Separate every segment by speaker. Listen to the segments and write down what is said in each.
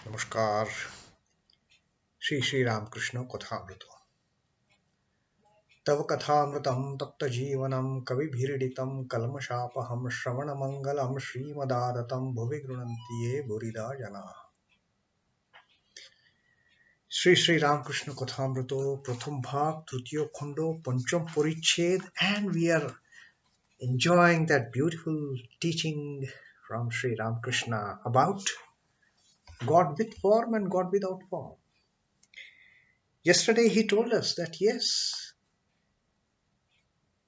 Speaker 1: नमस्कार। Shri Ramakrishna Kathamrita. तव कथामृतं तप्तजीवनं कविभिरीडितं कल्मषापहं श्रवणमङ्गलं श्रीमदादतं भुवि गृह्णन्ति ये भूरिदा जनाः। श्री Ramakrishna Kathamrita प्रथम भाग तृतीय खंडो पंचम परिच्छेद, and we are enjoying that beautiful teaching from Sri Ramakrishna about God with form and God without form. Yesterday he told us that yes,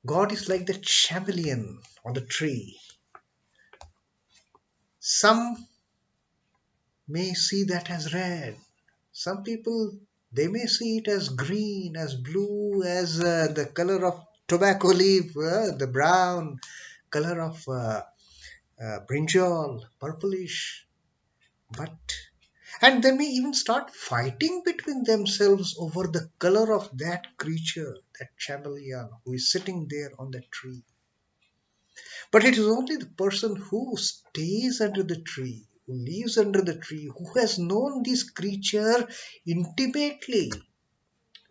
Speaker 1: God is like the chameleon on the tree. Some may see that as red. Some people, they may see it as green, as blue, as the color of tobacco leaf, the brown color of brinjal, purplish. But and they may even start fighting between themselves over the color of that creature, that chameleon who is sitting there on the tree. But it is only the person who stays under the tree, who lives under the tree, who has known this creature intimately,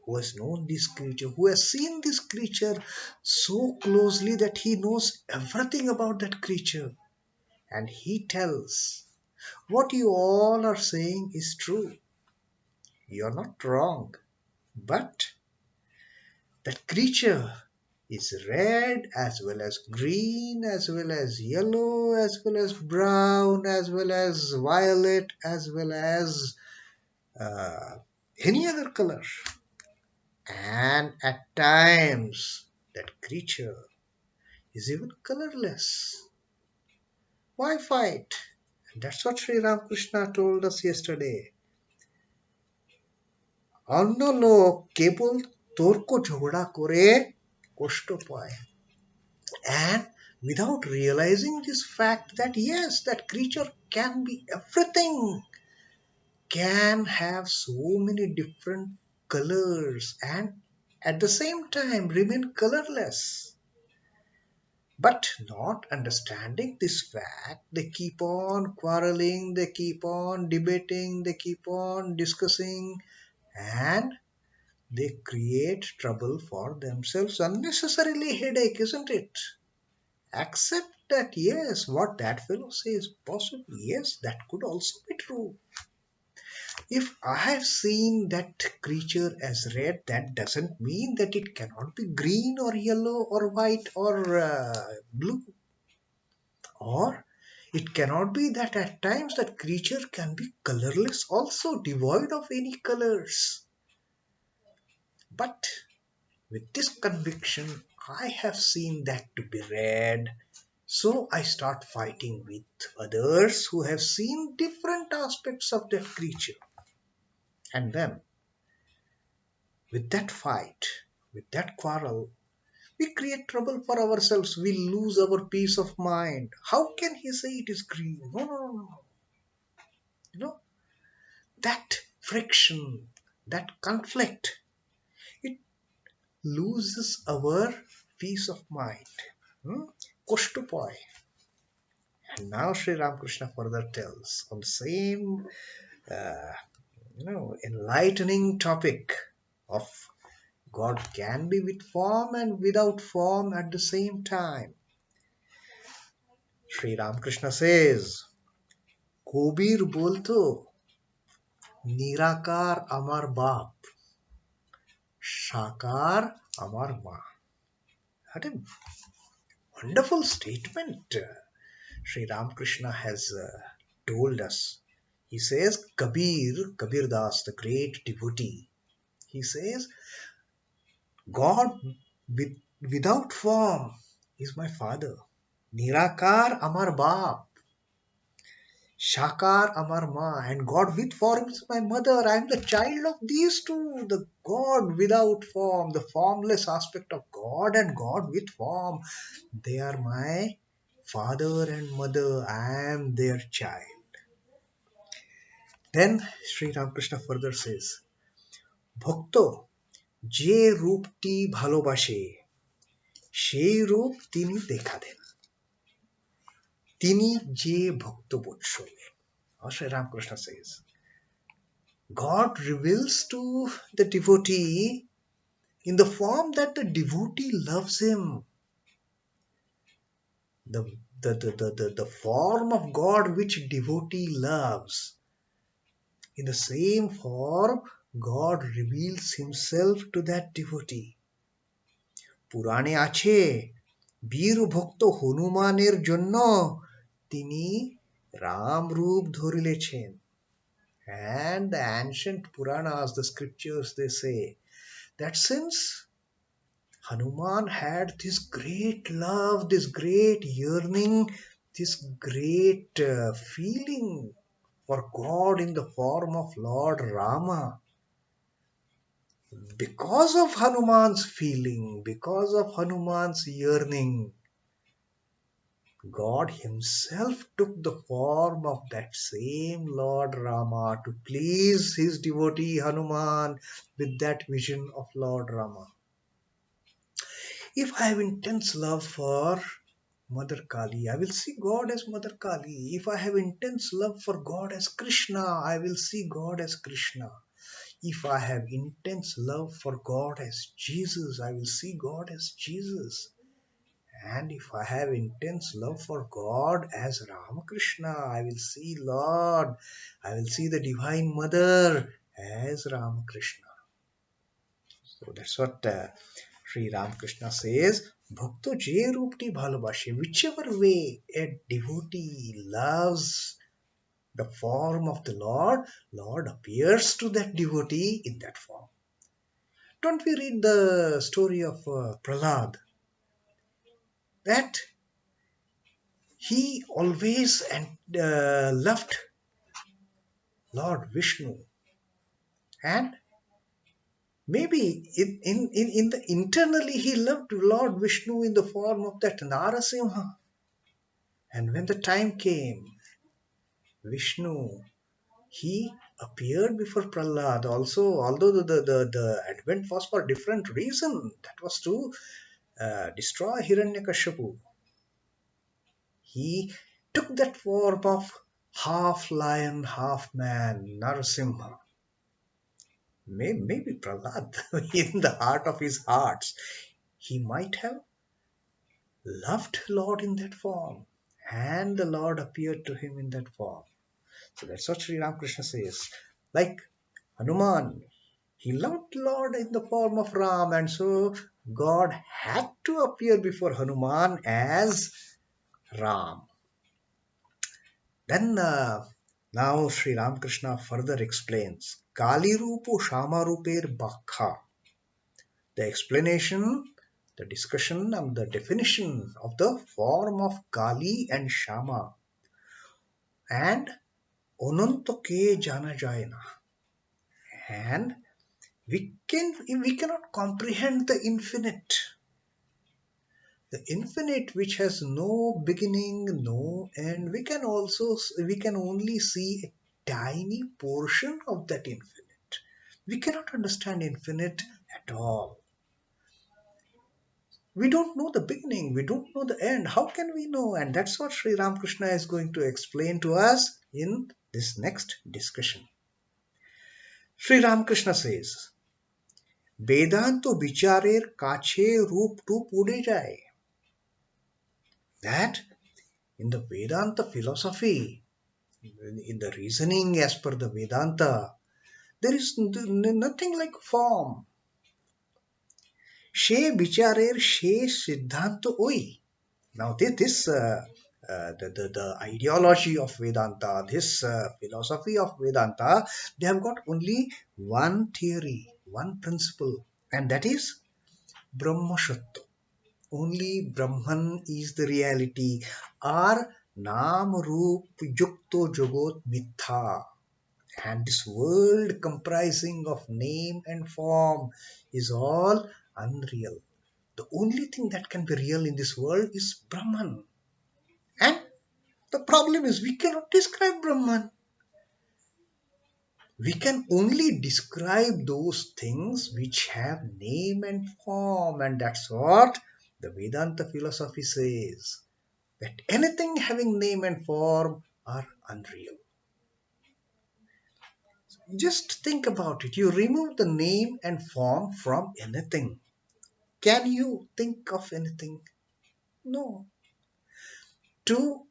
Speaker 1: who has known this creature, who has seen this creature so closely that he knows everything about that creature. And he tells, what you all are saying is true. You're not wrong. But that creature is red as well as green, as well as yellow, as well as brown, as well as violet, as well as uh, any other color. And at times, that creature is even colorless. Why fight? And that's what Sri Ramakrishna told us yesterday. অন্য লোক কেবল তর্ক ঝগড়া করে কষ্ট পায়. And without realizing this fact that yes, that creature can be everything, can have so many different colors and at the same time remain colorless. But not understanding this fact, they keep on quarreling, they keep on debating, they keep on discussing, and they create trouble for themselves, unnecessarily headache, isn't it? Accept that yes, what that fellow says possible, yes, that could also be true. If I have seen that creature as red, that doesn't mean that it cannot be green or yellow or white or blue. Or it cannot be that at times that creature can be colorless, also devoid of any colors. But with this conviction, I have seen that to be red. So I start fighting with others who have seen different aspects of that creature. And then, with that fight, with that quarrel, we create trouble for ourselves. We lose our peace of mind. How can he say it is green? No, no, no, no. You know, that friction, that conflict, it loses our peace of mind. Koshtupoy. And now Sri Ramakrishna further tells on the same uh, enlightening topic of God can be with form and without form at the same time. Sri Ramakrishna says, Kobir bolto, Nirakar amar baap, Shakar amar ma. What a wonderful statement Sri Ramakrishna has told us. He says, Kabir Das, the great devotee, he says, God without form is my father. Nirakar Amar Baap. Shakar Amar Ma. And God with form is my mother. I am the child of these two. The God without form, the formless aspect of God and God with form. They are my father and mother. I am their child. Then Sri Ramakrishna further says, Bhakto যে রূপটি ভালোবাসে সেই রূপ তিনি দেখাদেন, তিনি যে ভক্ত বৎসল. Sri Ramakrishna says, God reveals to the devotee in the form that the devotee loves him. The, the form of God which devotee loves. In the same form, God reveals himself to that devotee. পুরাণে আছে বীর ভক্ত হনুমানের জন্য তিনি রাম রূপ ধরিলেছেন. And the ancient Puranas, the scriptures, they say that since Hanuman had this great love, this great yearning, this great feeling for God in the form of Lord Rama, because of Hanuman's feeling, because of Hanuman's yearning, God Himself took the form of that same Lord Rama to please His devotee Hanuman with that vision of Lord Rama. If I have intense love for Mother Kali, I will see God as Mother Kali. If I have intense love for God as Krishna, I will see God as Krishna. If I have intense love for God as Jesus, I will see God as Jesus. And if I have intense love for God as Ramakrishna, I will see Lord, I will see the Divine Mother as Ramakrishna. So that's what Sri Ramakrishna says. Bhakto je rupti bhalabashe. Whichever way a devotee loves the form of the Lord, Lord appears to that devotee in that form. Don't we read the story of Prahlad? That he always loved Lord Vishnu, and maybe in the internally he loved Lord Vishnu in the form of that Narasimha. And when the time came, Vishnu, he appeared before Prahlad also, although the advent was for different reason. That was to destroy Hiranyakashipu. He took that form of half lion, half man, Narasimha. Maybe Prahlad, in the heart of his hearts, he might have loved Lord in that form, and the Lord appeared to him in that form. So that's what Sri Ramakrishna says. Like Hanuman, he loved Lord in the form of Ram, and so God had to appear before Hanuman as Ram. Then now Sri Ramakrishna further explains Kali Rupo Shama Ruper Bakha. The explanation, the discussion, and the definition of the form of Kali and Shama and Onanto ke jana jaya na. And we cannot comprehend the infinite. The infinite which has no beginning, no end. We can only see a tiny portion of that infinite. We cannot understand infinite at all. We don't know the beginning, we don't know the end. How can we know? And that's what Sri Ramakrishna is going to explain to us in this next discussion. Sri Ramakrishna says, Vedanto bicharer kache roop to pude jay. That in the Vedanta philosophy, in the reasoning as per the Vedanta, there is nothing like form. She bicharer she siddhanta oi. Now, the ideology of Vedanta, this philosophy of Vedanta, they have got only one theory, one principle, and that is Brahma Shatya. Only Brahman is the reality, or Nam Roop Yukto Jagot Mitha. And this world comprising of name and form is all unreal. The only thing that can be real in this world is Brahman. And the problem is we cannot describe Brahman. We can only describe those things which have name and form, and that's what the Vedanta philosophy says. That anything having name and form are unreal. Just think about it. You remove the name and form from anything. Can you think of anything? No. To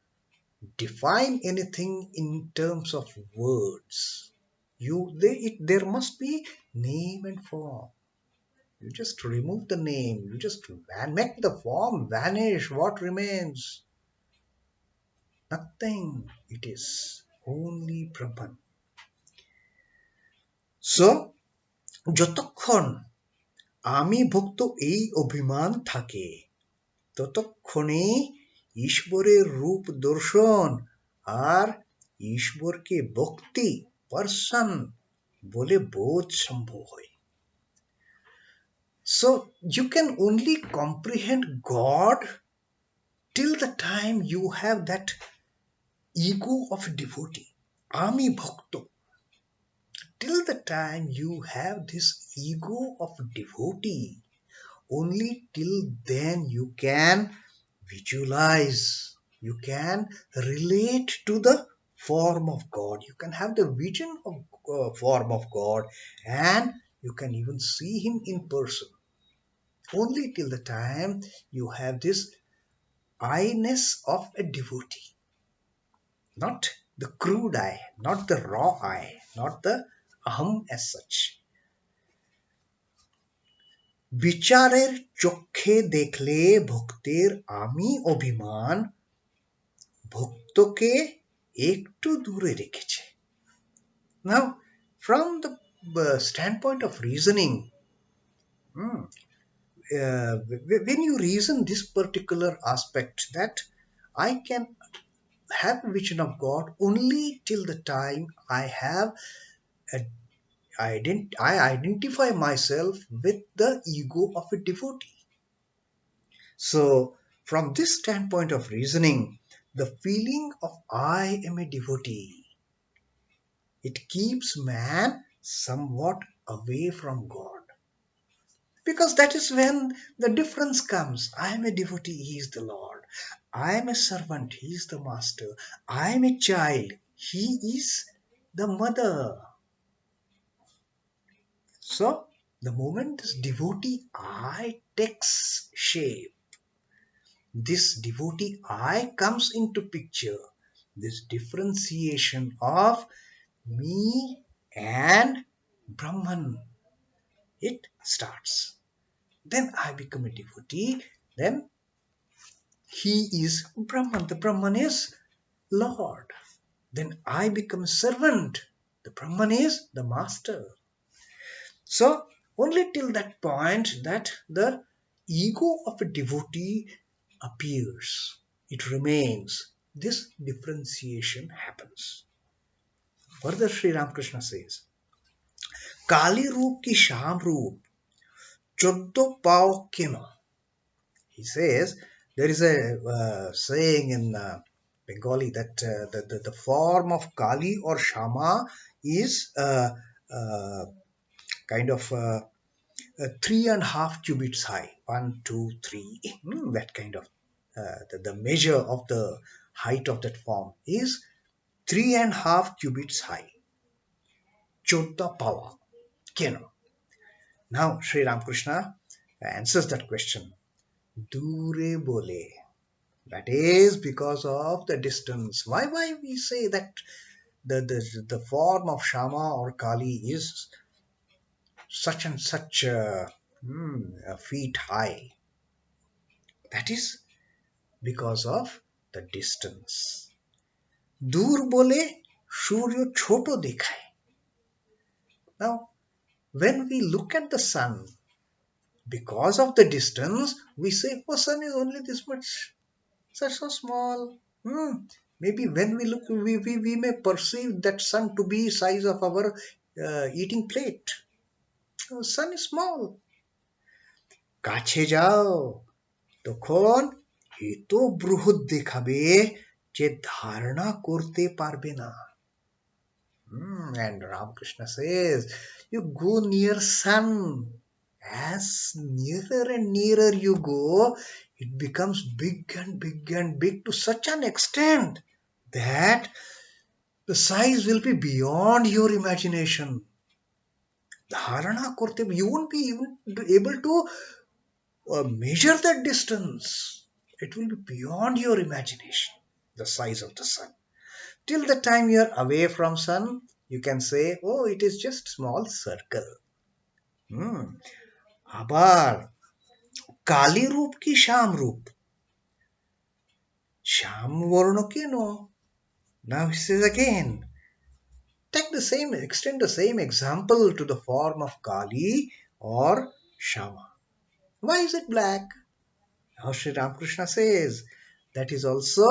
Speaker 1: define anything in terms of words, there must be name and form. You just remove the name, you just make the form vanish. What remains? Nothing. It is only Brahman. So যতক্ষণ আমি ভক্ত এই অভিমান থাকে, ততক্ষণে ঈশ্বরের রূপ দর্শন আর ঈশ্বরকে ভক্তি পার্সন বলে বোধ সম্ভব হয়. So you can only comprehend God till the time you have that ego of devotee. Ami bhakto. Till the time you have this ego of devotee, only till then you can visualize, you can relate to the form of God, you can have the vision of form of God, and you can even see him in person. Only till the time you have this I-ness of a devotee, not the crude eye, not the raw eye, not the aham as such. বিচারের চক্ষে দেখলে ভক্তের আমি অভিমান ভক্তকে একটু দূরে রেখেছে. Now, from the standpoint of reasoning, when you reason this particular aspect, that I can have a vision of God only till the time I have I identify myself with the ego of a devotee. So, from this standpoint of reasoning, the feeling of I am a devotee, it keeps man somewhat away from God. Because that is when the difference comes. I am a devotee, he is the Lord. I am a servant, he is the master. I am a child, he is the mother. So, the moment this devotee I takes shape, this devotee I comes into picture, this differentiation of me and Brahman, it starts. Then I become a devotee, then he is Brahman, the Brahman is Lord. Then I become a servant, the Brahman is the master. So only till that point that the ego of a devotee appears, it remains, this differentiation happens. Further Sri Ramakrishna says, Kali roop ki sham roop choddo pao keno. He says there is a saying in Bengali that the form of Kali or Shama is uh, kind of 3.5 cubits high. 1, 2, 3, that kind of the measure of the height of that form is 3.5 cubits high. Chodda pawa keno. Now Sri Ramakrishna answers that question. Dure bole. That is because of the distance. Why we say that the form of Shama or Kali is such and such feet high? That is because of the distance. दूर बोले सूर्य छोटो दिखाए. Now, when we look at the sun, because of the distance, we say, oh, sun is only this much, such so small. Maybe when we look, we may perceive that sun to be size of our eating plate. Sun is small. কাছে যাও, তখন এত বৃহৎ দেখাবে যে ধারণা করতে পারবে না. And Ramakrishna says, you go near sun, as nearer and nearer you go, it becomes big and big and big to such an extent that The size will be beyond your imagination. ধারণা করতে, you won't be even able to measure that distance. It will be beyond your imagination, the size of the sun. Till the time you are away from sun, you can say, oh, it is just small circle. Hmm. আবার কালী রূপ কি শ্যাম রূপ? শ্যাম বর্ণ কেন? Now he says again, take the same, extend the same example to the form of Kali or Shama. Why is it black? Now Sri Ramakrishna says, that is also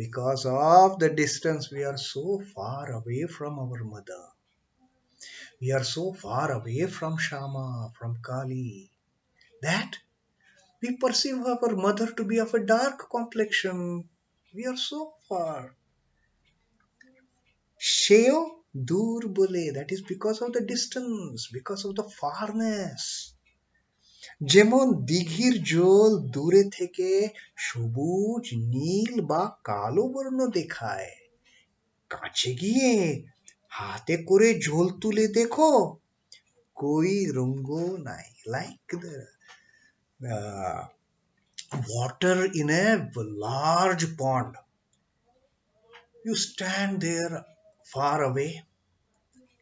Speaker 1: because of the distance. We are so far away from our mother. We are so far away from Shama, from Kali, that we perceive our mother to be of a dark complexion. We are so far. Sheo dur bole, that is because of the distance, because of the farness. যেমন দিঘির জল দূরে থেকে সবুজ নীল বা কালো বর্ণ দেখায়, কাছে গিয়ে হাতে করে জল তুলে দেখো কই রঙ্গ নাই. Like the water in a large pond, you stand there far away,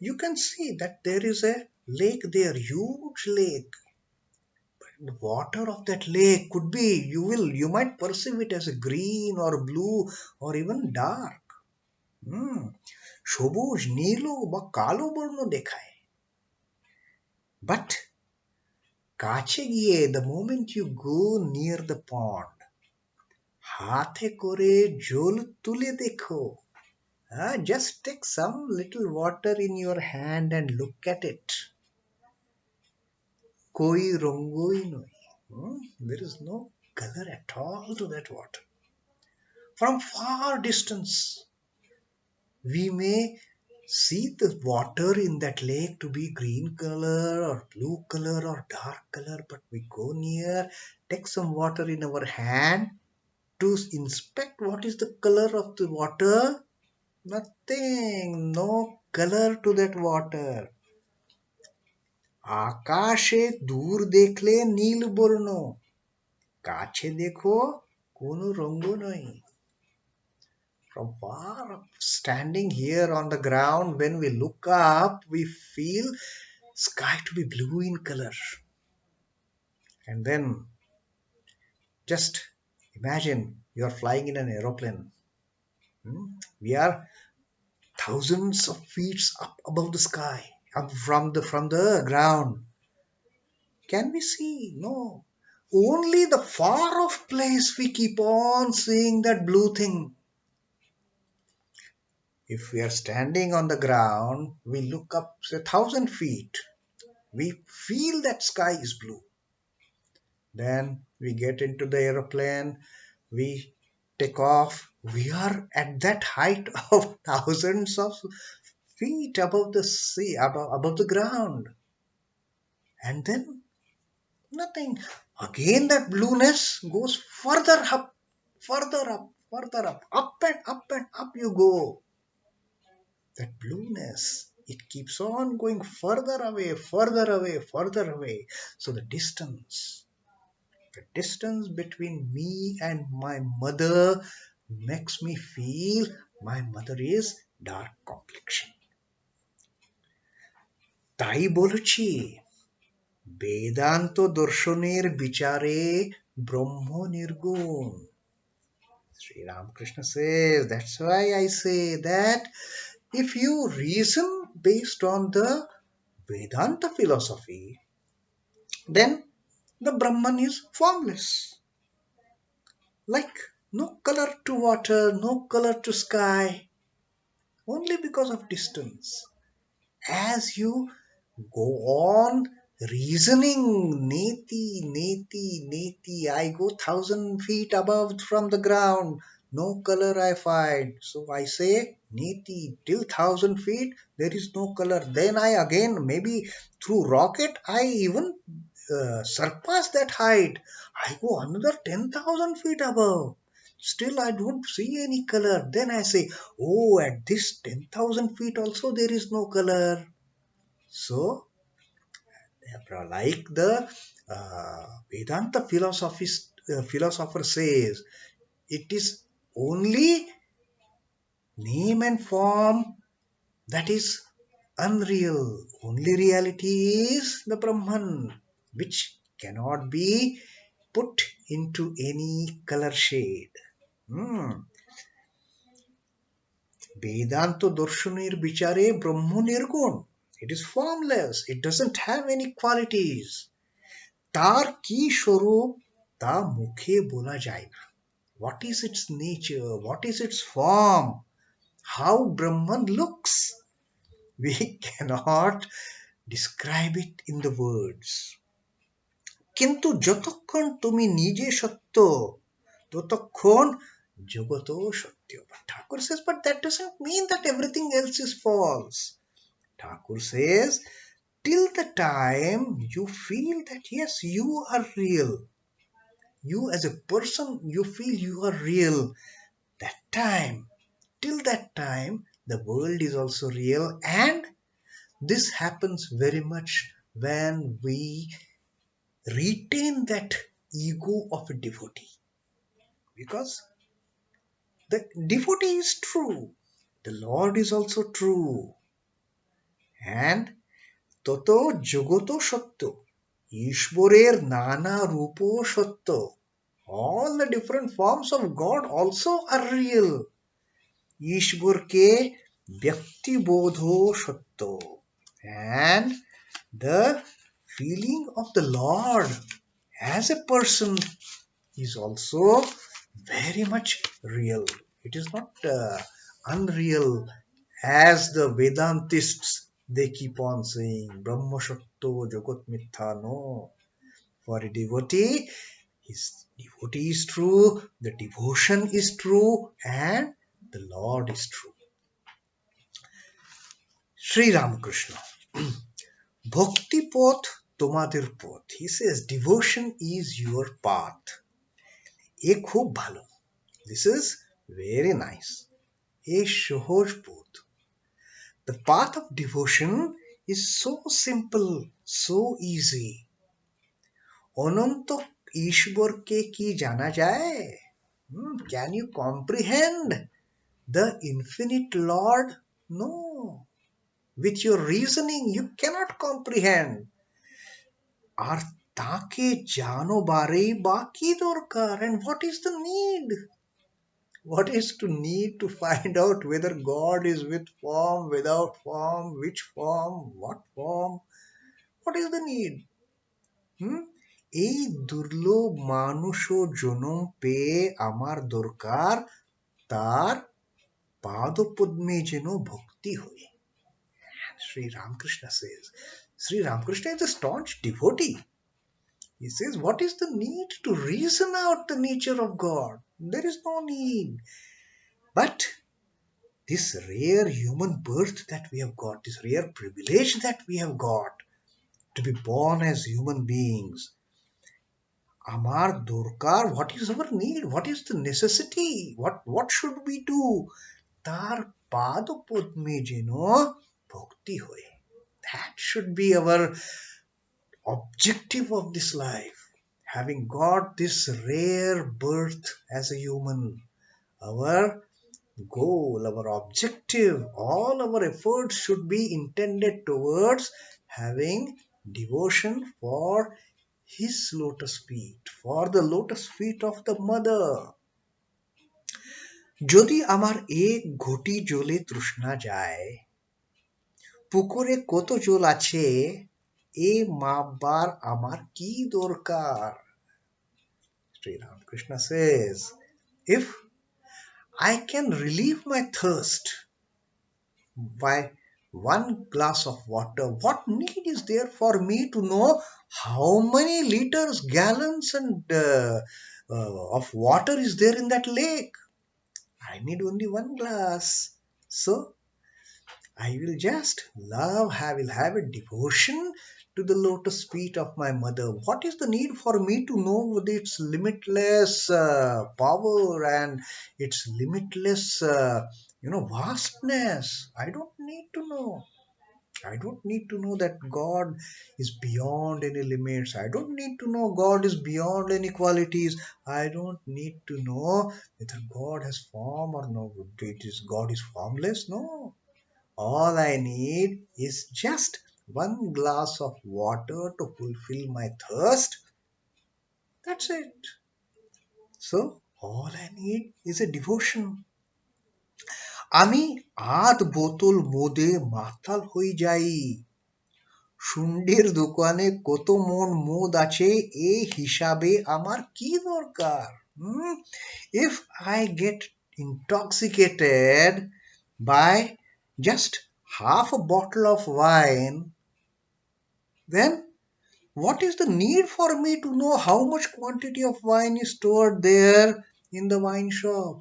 Speaker 1: you can see that there is a lake there, huge lake. The water of that lake could be, you might perceive it as a green or blue or even dark. সবুজ নীল বা কালো বর্ণ দেখায়, but কাছে গিয়ে, the moment you go near the pond, হাতে করে জল তুলে দেখো, just take some little water in your hand and look at it, koi rongoi noi. There is no color at all to that water. From far distance, we may see the water in that lake to be green color or blue color or dark color, but we go near, take some water in our hand to inspect what is the color of the water. Nothing, no color to that water. আকাশে দূর দেখলে নীল বর্ণ, কাছে দেখো কোনো রঙ্গ নয়. From far up, standing here on the ground, when we look up, we feel sky to be blue in color. And then just imagine you are flying in an aeroplane. We are thousands of feet up above the sky, up from the ground. Can we see? No. Only the far off place we keep on seeing that blue thing. If we are standing on the ground, we look up, say, 1,000 feet. We feel that sky is blue. Then we get into the aeroplane, we take off. We are at that height of thousands of feet above the sea, above the ground. And then nothing. Again that blueness goes further up, further up, further up, up and up and up you go. That blueness, it keeps on going further away, further away, further away. So the distance between me and my mother makes me feel my mother is dark complexion. তাই বলেছি, বেদান্ত দর্শনের বিচারে ব্রহ্ম নির্গুণ. Sri Ramakrishna says, that's why I say that if you reason based on the Vedanta philosophy, then the Brahman is formless. Like no color to water, no color to sky, only because of distance. As you go on reasoning, neti, neti, neti, I go 1,000 feet above from the ground, no color I find. So I say, neti, till 1,000 feet, there is no color. Then I again, maybe through rocket, I even surpass that height. I go another 10,000 feet above. Still, I don't see any color. Then I say, oh, at this 10,000 feet also there is no color. So, like the Vedanta philosopher says, it is only name and form that is unreal. Only reality is the Brahman, which cannot be put into any color shade. Hmm. Vedanta দর্শনের বিচারে ব্রহ্ম নির্গুণ. It is formless. It doesn't have any qualities. তার কি স্বরূপ তা মুখে বলা যায় না. What is its nature? What is its form? How Brahman looks? We cannot describe it in the words. কিন্তু যতক্ষণ তুমি নিজে সত্য ততক্ষণ জগত সত্য. But Thakur says, but that doesn't mean that everything else is false. Thakur says, till the time you feel that yes, you are real, you as a person, you feel you are real, that time, till that time, the world is also real. And this happens very much when we retain that ego of a devotee. Because the devotee is true, the Lord is also true, and ততো জগত সত্য, ঈশ্বরের নানা রূপ সত্য. All the different forms of God also are real. ঈশ্বরকে ব্যক্তিবোধ সত্য, and the feeling of the Lord as a person is also very much real. It is not unreal as the Vedantists they keep on saying Brahma Shatto Jagat Mithya. No. For a devotee, his devotee is true, the devotion is true, and the Lord is true. Sri Ramakrishna. Bhakti path tomadir path. He says devotion is your path. এ খুব ভালো. This is very nice. A সহজ পথ. The path of devotion is so simple, so easy. অনন্ত ঈশ্বরকে কি জানা যায়? Can you comprehend the infinite Lord? No. With your reasoning, you cannot comprehend. আর তাকে জানবারই বা কি দরকার? And what is the need? What is to need to find out whether God is with form, without form, which form, what form? What is the need? এই দুর্লভ মানুষ জনম পেয়ে আমার দরকার তার পাদপদ্মে যেন ভক্তি হয়. Sri Ramakrishna says, Sri Ramakrishna is a staunch devotee. He says, what is the need to reason out the nature of God? There is no need. But this rare human birth that we have got, this rare privilege that we have got to be born as human beings, Amar Durkar, what is our need? What is the necessity? What should we do? Tar Padapodme jeno bhakti hoye. That should be our objective of this life. Having got this rare birth as a human, our goal, our objective, all our efforts should be intended towards having devotion for his lotus feet, for the lotus feet of the mother. যদি আমার এক ঘটি জলে তৃষ্ণা যায়, পুকুরে কত জল আছে এ মাপবার আমার কি দরকার? Sri Ramakrishna says, if I can relieve my thirst by one glass of water, what need is there for me to know how many liters, gallons and of water is there in that lake? I need only one glass. So I will just I will have a devotion to the lotus feet of my mother. What is the need for me to know with its limitless power and its limitless, vastness? I don't need to know. I don't need to know that God is beyond any limits. I don't need to know God is beyond any qualities. I don't need to know whether God has form or no. It is God is formless. No. All I need is just one glass of water to fulfill my thirst. That's it. So all I need is a devotion. আমি আধ বোতল মদে মাতাল হয়ে যাই, শুন্ডির দোকানে কত মন মদ আছে এই হিসাবে আমার কি দরকার? If I get intoxicated by just half a bottle of wine, then what is the need for me to know how much quantity of wine is stored there in the wine shop?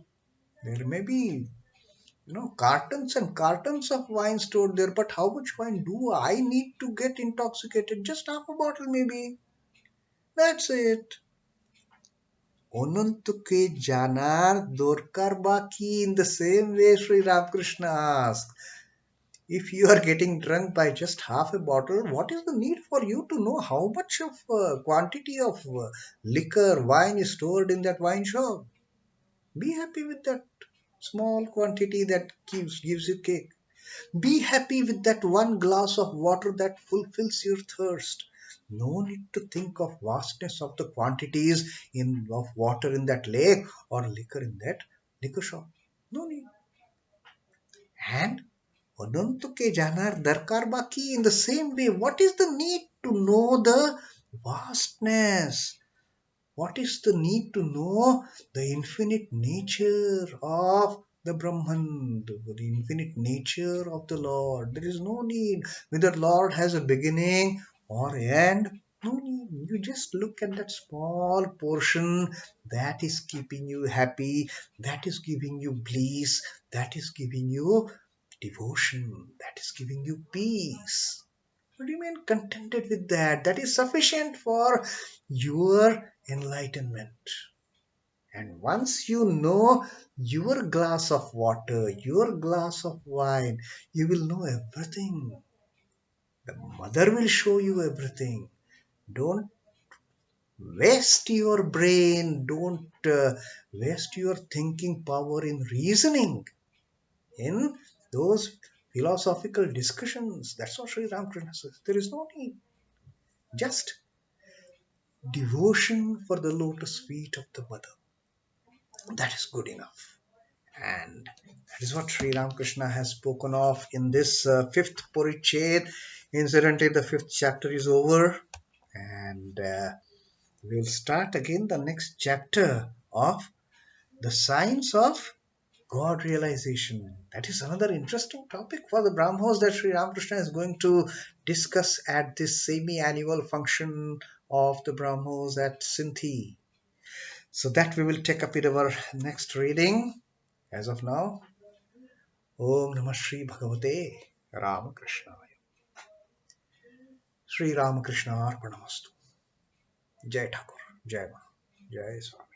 Speaker 1: There may be, cartons and cartons of wine stored there, but how much wine do I need to get intoxicated? Just half a bottle, maybe. That's it. অনন্তকে জানার দরকার বা কি? In the same way, Sri Ramakrishna asked, if you are getting drunk by just half a bottle, what is the need for you to know how much of quantity of liquor, wine is stored in that wine shop? Be happy with that small quantity that gives you cake. Be happy with that one glass of water that fulfills your thirst. No need to think of vastness of the quantities of water in that lake or liquor in that liquor shop. No need. And অনন্তকে জানার দরকার বা কি? In the same way, what is the need to know the vastness? What is the need to know the infinite nature of the Brahman, the infinite nature of the Lord? There is no need whether Lord has a beginning or end. No need. You just look at that small portion that is keeping you happy, that is giving you bliss, that is giving you devotion, that is giving you peace. Remain contented with that. That is sufficient for your enlightenment. And once you know your glass of water, your glass of wine, you will know everything. The mother will show you everything. Don't waste your brain. Don't waste your thinking power in reasoning, in those philosophical discussions. That's what Sri Ramakrishna says. There is no need. Just devotion for the lotus feet of the mother. That is good enough. And that is what Sri Ramakrishna has spoken of in this fifth Parichad. Incidentally, the fifth chapter is over, and we'll start again the next chapter of the science of God realization. That is another interesting topic for the Brahmos that Sri Ramakrishna is going to discuss at this semi-annual function of the Brahmos at Sinthi. So that we will take up in our next reading. As of now, Om Namah Shri Bhagavate Ramakrishna. Shri Ramakrishna Arpanamastu. Jai Thakur. Jai Ma. Jai Swami.